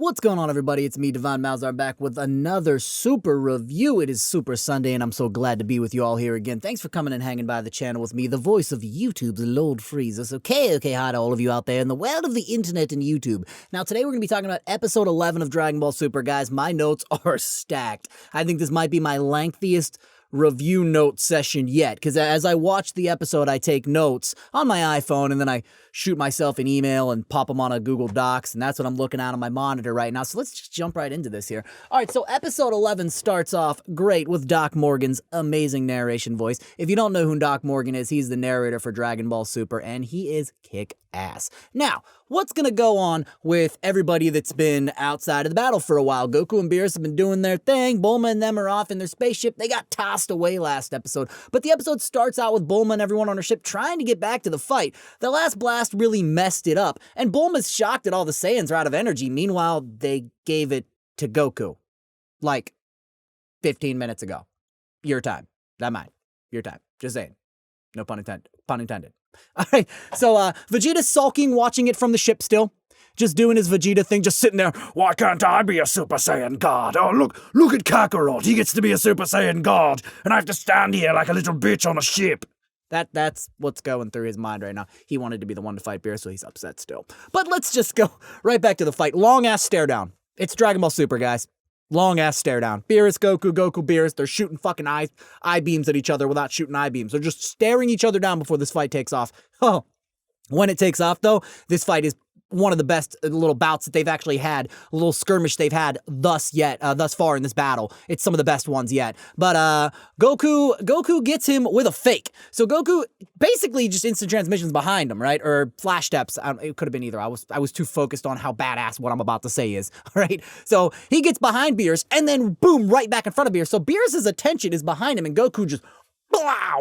What's going on, everybody? It's me, Devon Malzar, back with another super review. It is Super Sunday, and I'm so glad to be with you all here again. Thanks for coming and hanging by the channel with me, the voice of YouTube's Lord Frieza. So, okay, hi to all of you out there in the world of the internet and YouTube. Now, today we're going to be talking about episode 11 of Dragon Ball Super. Guys, my notes are stacked. I think this might be my lengthiest review note session yet, because as I watch the episode, I take notes on my iPhone, and then I shoot myself an email and pop them on a Google Docs, and that's what I'm looking at on my monitor right now. So let's just jump right into this here. All right, so episode 11 starts off great with Doc Morgan's amazing narration voice. If you don't know who Doc Morgan is, he's the narrator for Dragon Ball Super, and he is kick-ass. Now, what's gonna go on with everybody that's been outside of the battle for a while? Goku and Beerus have been doing their thing. Bulma and them are off in their spaceship. They got tossed away last episode, but the episode starts out with Bulma and everyone on her ship trying to get back to the fight. The last blast really messed it up, and Bulma's shocked that all the Saiyans are out of energy. Meanwhile, they gave it to Goku like 15 minutes ago. Your time, not mine. Your time. Just saying. No pun intended. Pun intended. All right, so Vegeta's sulking, watching it from the ship still. Just doing his Vegeta thing, just sitting there. Why can't I be a Super Saiyan God? Oh, look at Kakarot. He gets to be a Super Saiyan God, and I have to stand here like a little bitch on a ship. That's what's going through his mind right now. He wanted to be the one to fight Beerus, so he's upset still. But let's just go right back to the fight. Long-ass stare down. It's Dragon Ball Super, guys. Long-ass stare down. Beerus, Goku, Beerus. They're shooting fucking eye beams at each other without shooting eye beams. They're just staring each other down before this fight takes off. Oh, when it takes off, though, this fight is one of the best little bouts that they've actually had, a little skirmish they've had thus far in this battle. It's some of the best ones yet. But Goku gets him with a fake. So Goku basically just instant transmissions behind him, right? Or flash steps. It could have been either. I was too focused on how badass what I'm about to say is. All right. So he gets behind Beerus, and then boom, right back in front of Beerus. So Beerus's attention is behind him, and Goku just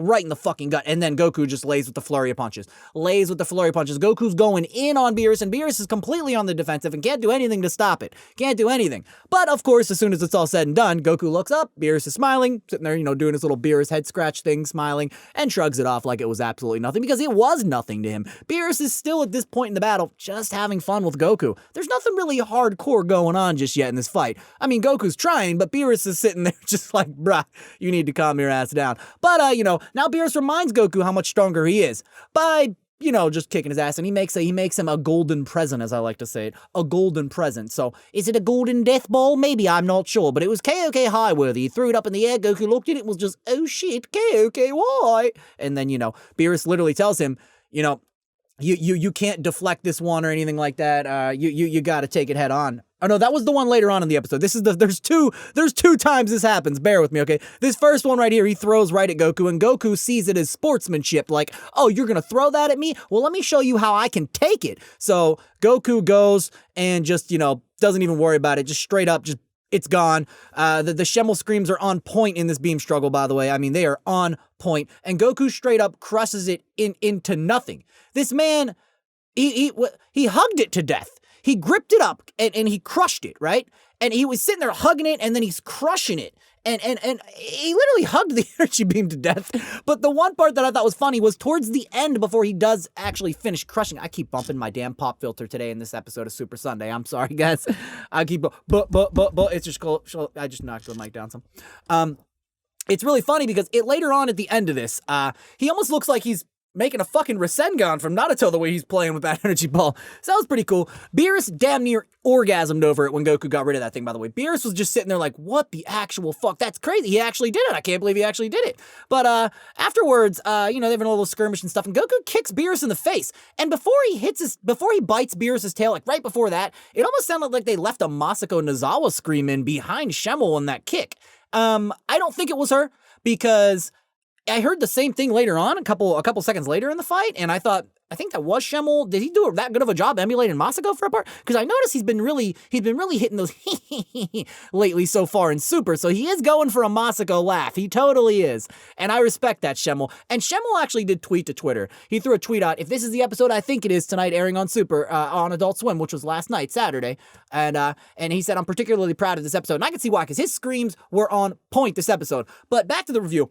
right in the fucking gut, and then Goku just lays with the flurry of punches. Goku's going in on Beerus, and Beerus is completely on the defensive and can't do anything to stop it. Can't do anything. But, of course, as soon as it's all said and done, Goku looks up, Beerus is smiling, sitting there, doing his little Beerus head scratch thing, smiling, and shrugs it off like it was absolutely nothing, because it was nothing to him. Beerus is still, at this point in the battle, just having fun with Goku. There's nothing really hardcore going on just yet in this fight. I mean, Goku's trying, but Beerus is sitting there just like, bruh, you need to calm your ass down. But, now Beerus reminds Goku how much stronger he is by, just kicking his ass, and he makes him a golden present, as I like to say it, a golden present. So, is it a golden death ball? Maybe, I'm not sure, but it was KOK high worthy. He threw it up in the air, Goku looked at it, was just, oh shit, KOKY. And then, Beerus literally tells him, you can't deflect this one or anything like that. You got to take it head on. Oh no, that was the one later on in the episode. There's two times this happens. Bear with me, okay? This first one right here, he throws right at Goku, and Goku sees it as sportsmanship. Like, oh, you're gonna throw that at me? Well, let me show you how I can take it. So Goku goes and just, doesn't even worry about it. Just straight up, it's gone. The Shemmel screams are on point in this beam struggle, by the way. I mean, they are on point. And Goku straight up crushes it into nothing. This man, he hugged it to death. He gripped it up and he crushed it, right? And he was sitting there hugging it, and then he's crushing it. And he literally hugged the energy beam to death. But the one part that I thought was funny was towards the end, before he does actually finish crushing. I keep bumping my damn pop filter today in this episode of Super Sunday. I'm sorry, guys. I keep but it's just cool. I just knocked the mic down some. It's really funny because later on at the end of this, he almost looks like he's making a fucking Rasengan from Naruto the way he's playing with that energy ball. So that was pretty cool. Beerus damn near orgasmed over it when Goku got rid of that thing, by the way. Beerus was just sitting there like, what the actual fuck? That's crazy. He actually did it. I can't believe he actually did it. But afterwards, they have a little skirmish and stuff, and Goku kicks Beerus in the face. And before he bites Beerus's tail, like right before that, it almost sounded like they left a Masako Nozawa scream in behind Shemmel in that kick. I don't think it was her, because I heard the same thing later on, a couple seconds later in the fight, and I think that was Shemmel. Did he do that good of a job emulating Masako for a part? Because I noticed he's been really hitting those lately so far in Super, so he is going for a Masako laugh. He totally is, and I respect that, Shemmel. And Shemmel actually did tweet to Twitter. He threw a tweet out, if this is the episode I think it is tonight, airing on Super, on Adult Swim, which was last night, Saturday, and he said, I'm particularly proud of this episode, and I can see why, because his screams were on point this episode. But back to the review.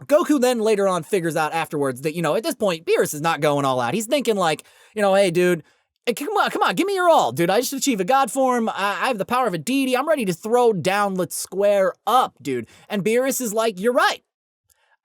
Goku then later on figures out afterwards that, at this point, Beerus is not going all out. He's thinking like, hey, dude, Hey, come on, give me your all, dude. I just achieved a god form. I have the power of a deity. I'm ready to throw down. Let's square up, dude. And Beerus is like, you're right.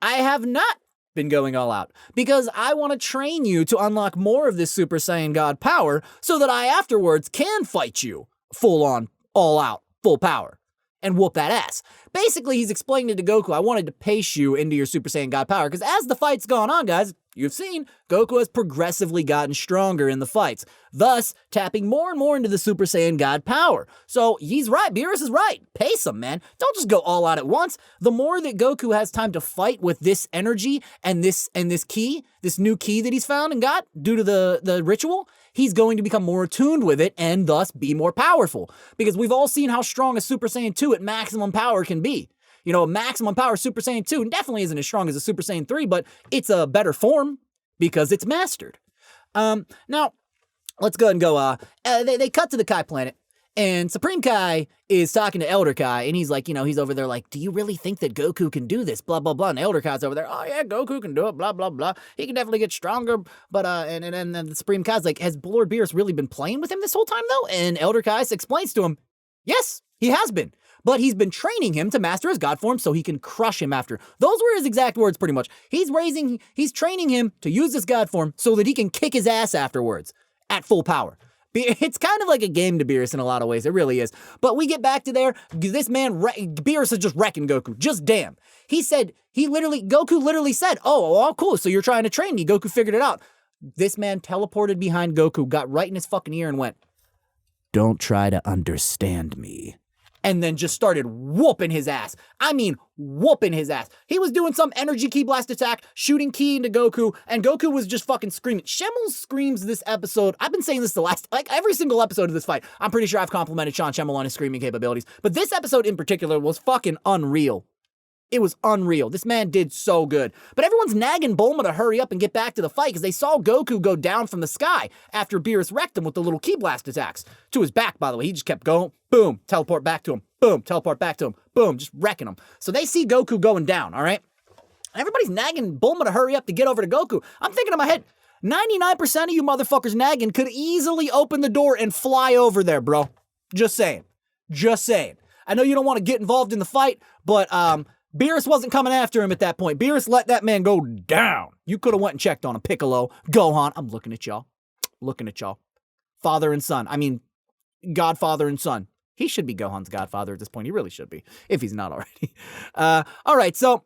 I have not been going all out because I want to train you to unlock more of this Super Saiyan God power so that I afterwards can fight you full on, all out, full power and whoop that ass. Basically, he's explaining to Goku, I wanted to pace you into your Super Saiyan God power because as the fight's gone on, guys, you've seen Goku has progressively gotten stronger in the fights, thus tapping more and more into the Super Saiyan God power. So he's right, Beerus is right. Pace him, man. Don't just go all out at once. The more that Goku has time to fight with this energy and this key, this new key that he's found and got due to the ritual, he's going to become more attuned with it and thus be more powerful. Because we've all seen how strong a Super Saiyan 2 at maximum power can be. You know, a maximum power Super Saiyan 2 definitely isn't as strong as a Super Saiyan 3, but it's a better form because it's mastered. Now, let's go ahead and go, they cut to the Kai planet, and Supreme Kai is talking to Elder Kai, and he's like, you know, he's over there like, do you really think that Goku can do this? Blah, blah, blah. And Elder Kai's over there, oh yeah, Goku can do it, blah, blah, blah. He can definitely get stronger, but, and then the Supreme Kai's like, has Lord Beerus really been playing with him this whole time, though? And Elder Kai explains to him, yes, he has been. But he's been training him to master his god form so he can crush him after. Those were his exact words, pretty much. He's training him to use his god form so that he can kick his ass afterwards at full power. It's kind of like a game to Beerus in a lot of ways. It really is. But we get back to there. This man, Beerus is just wrecking Goku. Just damn. Goku literally said, oh, cool. So you're trying to train me. Goku figured it out. This man teleported behind Goku, got right in his fucking ear and went, don't try to understand me. And then just started whooping his ass. I mean, whooping his ass. He was doing some energy ki blast attack, shooting ki into Goku, and Goku was just fucking screaming. Schemmel screams this episode. I've been saying this every single episode of this fight. I'm pretty sure I've complimented Sean Schemmel on his screaming capabilities. But this episode in particular was fucking unreal. It was unreal. This man did so good. But everyone's nagging Bulma to hurry up and get back to the fight because they saw Goku go down from the sky after Beerus wrecked him with the little ki blast attacks. To his back, by the way. He just kept going. Boom. Teleport back to him. Boom. Teleport back to him. Boom. Just wrecking him. So they see Goku going down, all right? Everybody's nagging Bulma to hurry up to get over to Goku. I'm thinking in my head, 99% of you motherfuckers nagging could easily open the door and fly over there, bro. Just saying. Just saying. I know you don't want to get involved in the fight, but, Beerus wasn't coming after him at that point. Beerus let that man go down. You could have went and checked on him. Piccolo, Gohan. I'm looking at y'all. Looking at y'all. Father and son. I mean, godfather and son. He should be Gohan's godfather at this point. He really should be, if he's not already. All right, so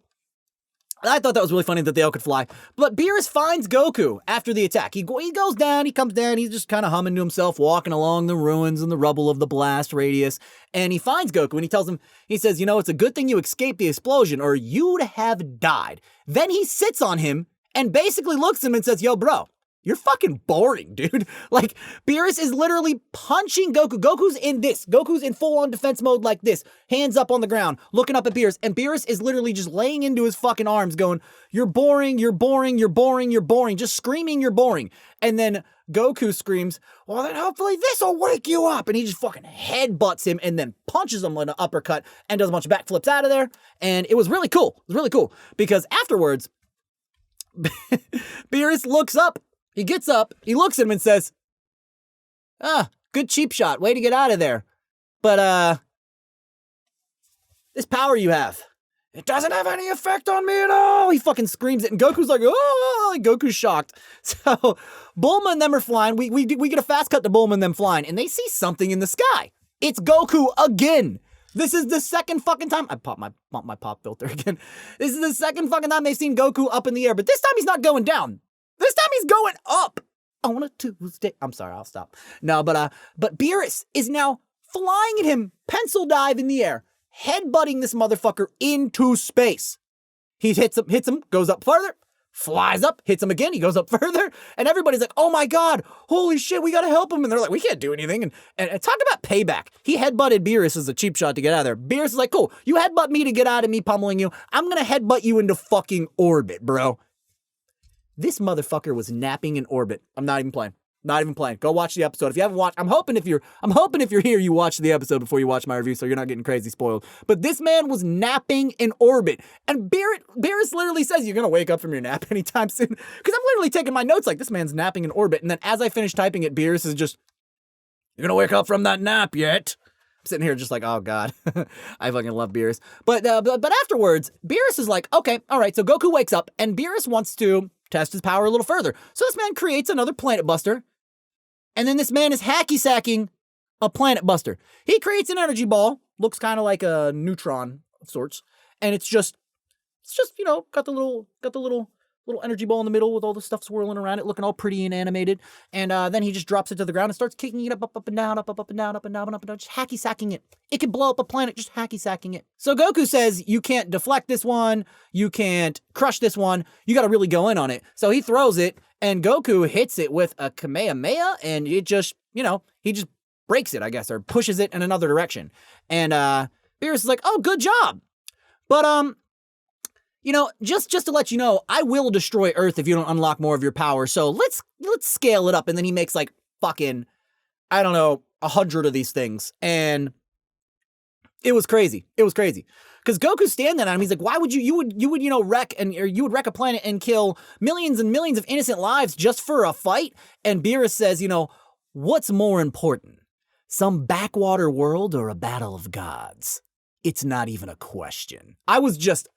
I thought that was really funny that they all could fly. But Beerus finds Goku after the attack. He goes down, he comes down, he's just kind of humming to himself, walking along the ruins and the rubble of the blast radius. And he finds Goku and he tells him, he says, you know, it's a good thing you escaped the explosion or you'd have died. Then he sits on him and basically looks at him and says, yo, bro, you're fucking boring, dude. Like, Beerus is literally punching Goku. Goku's in this. Goku's in full-on defense mode like this. Hands up on the ground, looking up at Beerus. And Beerus is literally just laying into his fucking arms going, you're boring, you're boring, you're boring, you're boring. Just screaming, you're boring. And then Goku screams, well, then hopefully this'll wake you up. And he just fucking headbutts him and then punches him with an uppercut and does a bunch of backflips out of there. And it was really cool. It was really cool. Because afterwards, Beerus looks up. He gets up, he looks at him and says, good cheap shot, way to get out of there. But, this power you have, it doesn't have any effect on me at all. He fucking screams it, and Goku's like, oh, Goku's shocked. So, Bulma and them are flying. We get a fast cut to Bulma and them flying, and they see something in the sky. It's Goku again. This is the second fucking time. I popped my pop filter again. This is the second fucking time they've seen Goku up in the air, but this time he's not going down. This time he's going up on a Tuesday. I'm sorry, I'll stop. No, but Beerus is now flying at him, pencil dive in the air, headbutting this motherfucker into space. He hits him, goes up further, flies up, hits him again, he goes up further, and everybody's like, oh my God, holy shit, we gotta help him. And they're like, we can't do anything. And talk about payback. He headbutted Beerus as a cheap shot to get out of there. Beerus is like, cool, you headbutt me to get out of me pummeling you. I'm gonna headbutt you into fucking orbit, bro. This motherfucker was napping in orbit. I'm not even playing. Not even playing. Go watch the episode. If you haven't watched, I'm hoping if you're here, you watch the episode before you watch my review, so you're not getting crazy spoiled. But this man was napping in orbit. And Beerus literally says, you're going to wake up from your nap anytime soon. Because I'm literally taking my notes like, this man's napping in orbit. And then as I finish typing it, Beerus is just, you're going to wake up from that nap yet? I'm sitting here just like, oh God, I fucking love Beerus. But afterwards, Beerus is like, okay, all right, so Goku wakes up, and Beerus wants to test his power a little further. So this man creates another Planet Buster, and then this man is hacky-sacking a Planet Buster. He creates an energy ball, looks kind of like a neutron of sorts, and it's just, you know, got the little energy ball in the middle with all the stuff swirling around it, looking all pretty and animated. And then he just drops it to the ground and starts kicking it up and down, up and down, up and down, just hacky-sacking it. It can blow up a planet just hacky-sacking it. So Goku says, you can't deflect this one, you can't crush this one, you gotta really go in on it. So he throws it, and Goku hits it with a Kamehameha, and it just, you know, he just breaks it, I guess, or pushes it in another direction. And Beerus is like, oh, good job. But, you know, just to let you know, I will destroy Earth if you don't unlock more of your power. So let's scale it up. And then he makes like fucking, I don't know, 100 of these things. And it was crazy. It was crazy. Because Goku's standing at him. He's like, why would you would, you know, wreck a planet and kill millions and millions of innocent lives just for a fight? And Beerus says, you know, what's more important? Some backwater world or a battle of gods? It's not even a question. I was just,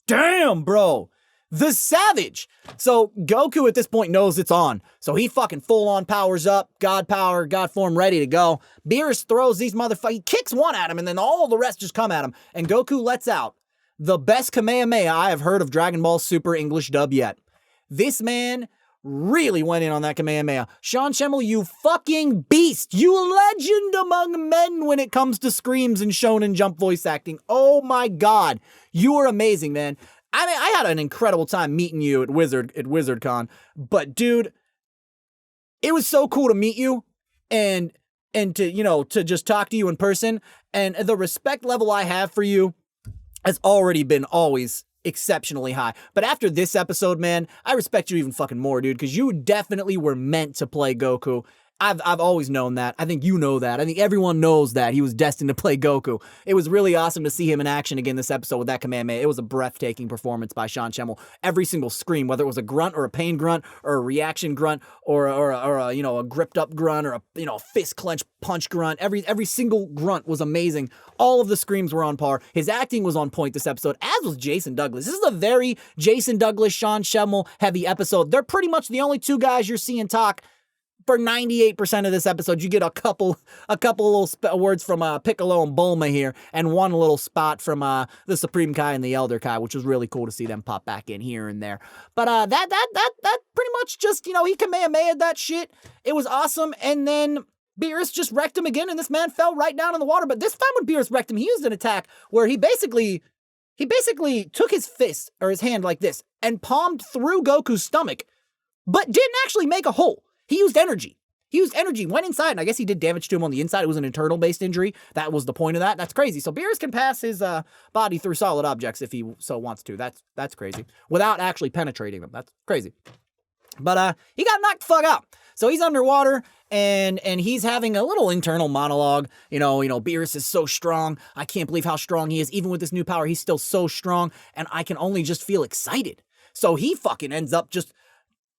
damn, bro. The savage. So Goku at this point knows it's on. So he fucking full on powers up. God power, God form ready to go. Beerus throws these motherfuckers. He kicks one at him and then all the rest just come at him. And Goku lets out the best Kamehameha I have heard of Dragon Ball Super English dub yet. This man really went in on that Kamehameha. Sean Schemmel, you fucking beast. You legend among men when it comes to screams and Shonen Jump voice acting. Oh my God. You are amazing, man. I mean, I had an incredible time meeting you at WizardCon, but dude, it was so cool to meet you and to, you know, to just talk to you in person, and the respect level I have for you has already been always exceptionally high. But after this episode, man, I respect you even fucking more, dude, because you definitely were meant to play Goku. I've always known that. I think you know that. I think everyone knows that he was destined to play Goku. It was really awesome to see him in action again this episode with that Kamehameha. It was a breathtaking performance by Sean Schemmel. Every single scream, whether it was a grunt or a pain grunt or a reaction grunt or a you know, a gripped up grunt or a, you know, fist clench punch grunt, every single grunt was amazing. All of the screams were on par. His acting was on point this episode, as was Jason Douglas. This is a very Jason Douglas, Sean Schemmel heavy episode. They're pretty much the only two guys you're seeing talk for 98% of this episode. You get a couple little words from Piccolo and Bulma here, and one little spot from the Supreme Kai and the Elder Kai, which was really cool to see them pop back in here and there. But that pretty much just, you know, he Kamehameha'd that shit. It was awesome, and then Beerus just wrecked him again, and this man fell right down in the water. But this time when Beerus wrecked him, he used an attack where he basically took his fist or his hand like this and palmed through Goku's stomach, but didn't actually make a hole. He used energy. Went inside, and I guess he did damage to him on the inside. It was an internal-based injury. That was the point of that. That's crazy. So Beerus can pass his body through solid objects if he so wants to. That's crazy. Without actually penetrating them. That's crazy. But he got knocked the fuck out. So he's underwater, and he's having a little internal monologue. You know, Beerus is so strong. I can't believe how strong he is. Even with this new power, he's still so strong, and I can only just feel excited. So he fucking ends up just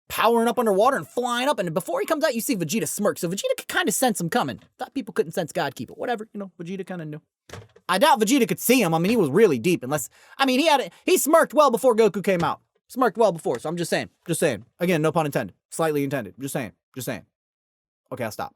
powering up underwater and flying up, and before he comes out, you see Vegeta smirk. So Vegeta could kind of sense him coming. Thought people couldn't sense Godkeeper. Whatever, you know, Vegeta kind of knew. I doubt Vegeta could see him. I mean, he was really deep, he smirked well before Goku came out. Smirked well before, so I'm just saying. Again, no pun intended. Slightly intended. Just saying. Okay, I'll stop.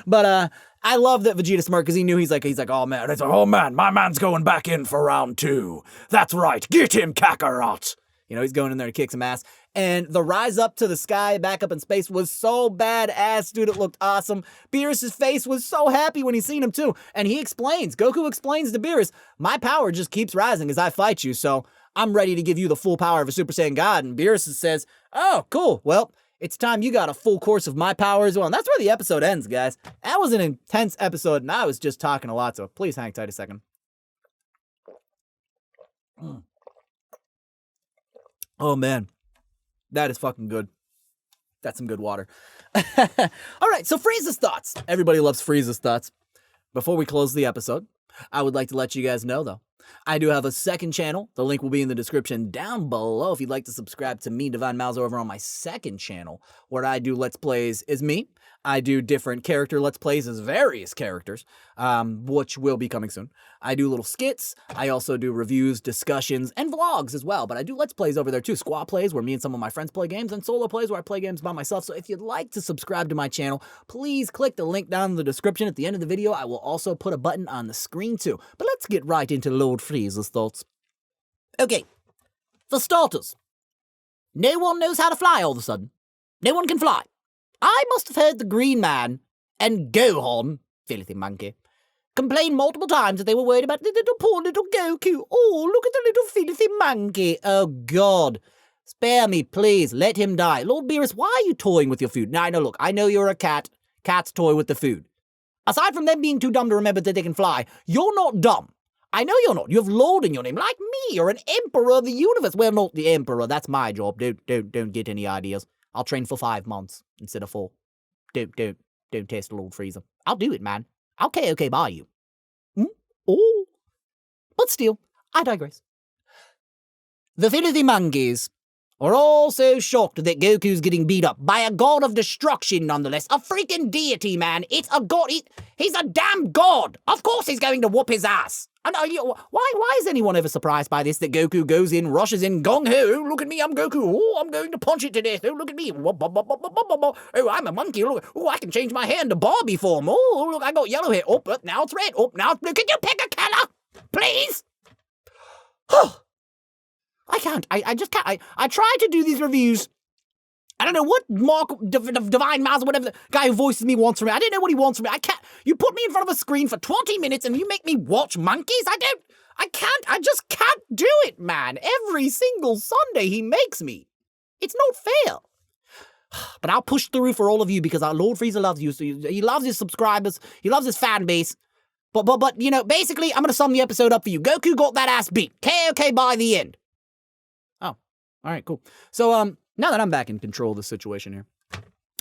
But I love that Vegeta smirked because he knew he's like, oh man, it's like, oh man, my man's going back in for round 2. That's right, get him, Kakarot. You know, he's going in there to kick some ass. And the rise up to the sky, back up in space, was so badass, dude. It looked awesome. Beerus' face was so happy when he seen him, too. And Goku explains to Beerus, my power just keeps rising as I fight you, so I'm ready to give you the full power of a Super Saiyan God. And Beerus says, oh, cool. Well, it's time you got a full course of my power as well. And that's where the episode ends, guys. That was an intense episode, and I was just talking a lot, so please hang tight a second. Oh, man. That is fucking good. That's some good water. All right, so Frieza's thoughts. Everybody loves Frieza's thoughts. Before we close the episode, I would like to let you guys know, though, I do have a second channel. The link will be in the description down below if you'd like to subscribe to me, Divine Mauser, over on my second channel, where I do Let's Plays as me. I do different character Let's Plays as various characters, which will be coming soon. I do little skits. I also do reviews, discussions, and vlogs as well. But I do Let's Plays over there too. Squad plays, where me and some of my friends play games, and solo plays, where I play games by myself. So if you'd like to subscribe to my channel, please click the link down in the description. At the end of the video, I will also put a button on the screen too. But let's get right into Lord Frieza's thoughts. Okay, for starters, no one knows how to fly all of a sudden. No one can fly. I must have heard the Green Man and Gohan, filthy monkey, complain multiple times that they were worried about the little poor little Goku. Oh, look at the little filthy monkey. Oh, God. Spare me, please. Let him die. Lord Beerus, why are you toying with your food? Now, look, I know you're a cat. Cats toy with the food. Aside from them being too dumb to remember that they can fly, you're not dumb. I know you're not. You have Lord in your name, like me. You're an emperor of the universe. Well, not the emperor. That's my job. Don't get any ideas. I'll train for 5 months instead of 4. Don't test Lord Frieza. I'll do it, man. I'll KOK by you. Oh. But still, I digress. The filthy monkeys are all so shocked that Goku's getting beat up by a god of destruction, nonetheless. A freaking deity, man. It's a god. He's a damn god. Of course he's going to whoop his ass. And why is anyone ever surprised by this, that Goku goes in, rushes in, gong-ho, look at me, I'm Goku, oh, I'm going to punch it to death, oh, look at me, oh, I'm a monkey, look, oh, I can change my hair into Barbie form, oh, look, I got yellow hair, oh, but now it's red, oh, now it's blue, can you pick a color, please? I can't, I just can't, I try to do these reviews. I don't know what Mark, Divine Mouse, or whatever the guy who voices me wants from me. I don't know what he wants from me. I can't. You put me in front of a screen for 20 minutes and you make me watch monkeys? I just can't do it, man. Every single Sunday he makes me. It's not fair. But I'll push through for all of you because our Lord Frieza loves you. So he loves his subscribers. He loves his fan base. But you know, basically, I'm going to sum the episode up for you. Goku got that ass beat. KOK by the end. Oh, all right, cool. So, now that I'm back in control of the situation here,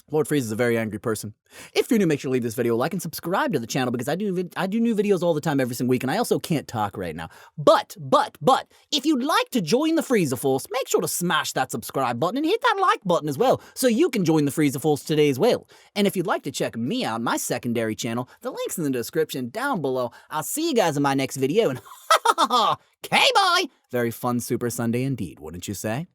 Lord Frieza is a very angry person. If you're new, make sure to leave this video a like and subscribe to the channel because I do new videos all the time every single week, and I also can't talk right now. But, if you'd like to join the Frieza Force, make sure to smash that subscribe button and hit that like button as well, so you can join the Frieza Force today as well. And if you'd like to check me out, my secondary channel, the link's in the description down below. I'll see you guys in my next video, and okay, bye! Very fun Super Sunday indeed, wouldn't you say?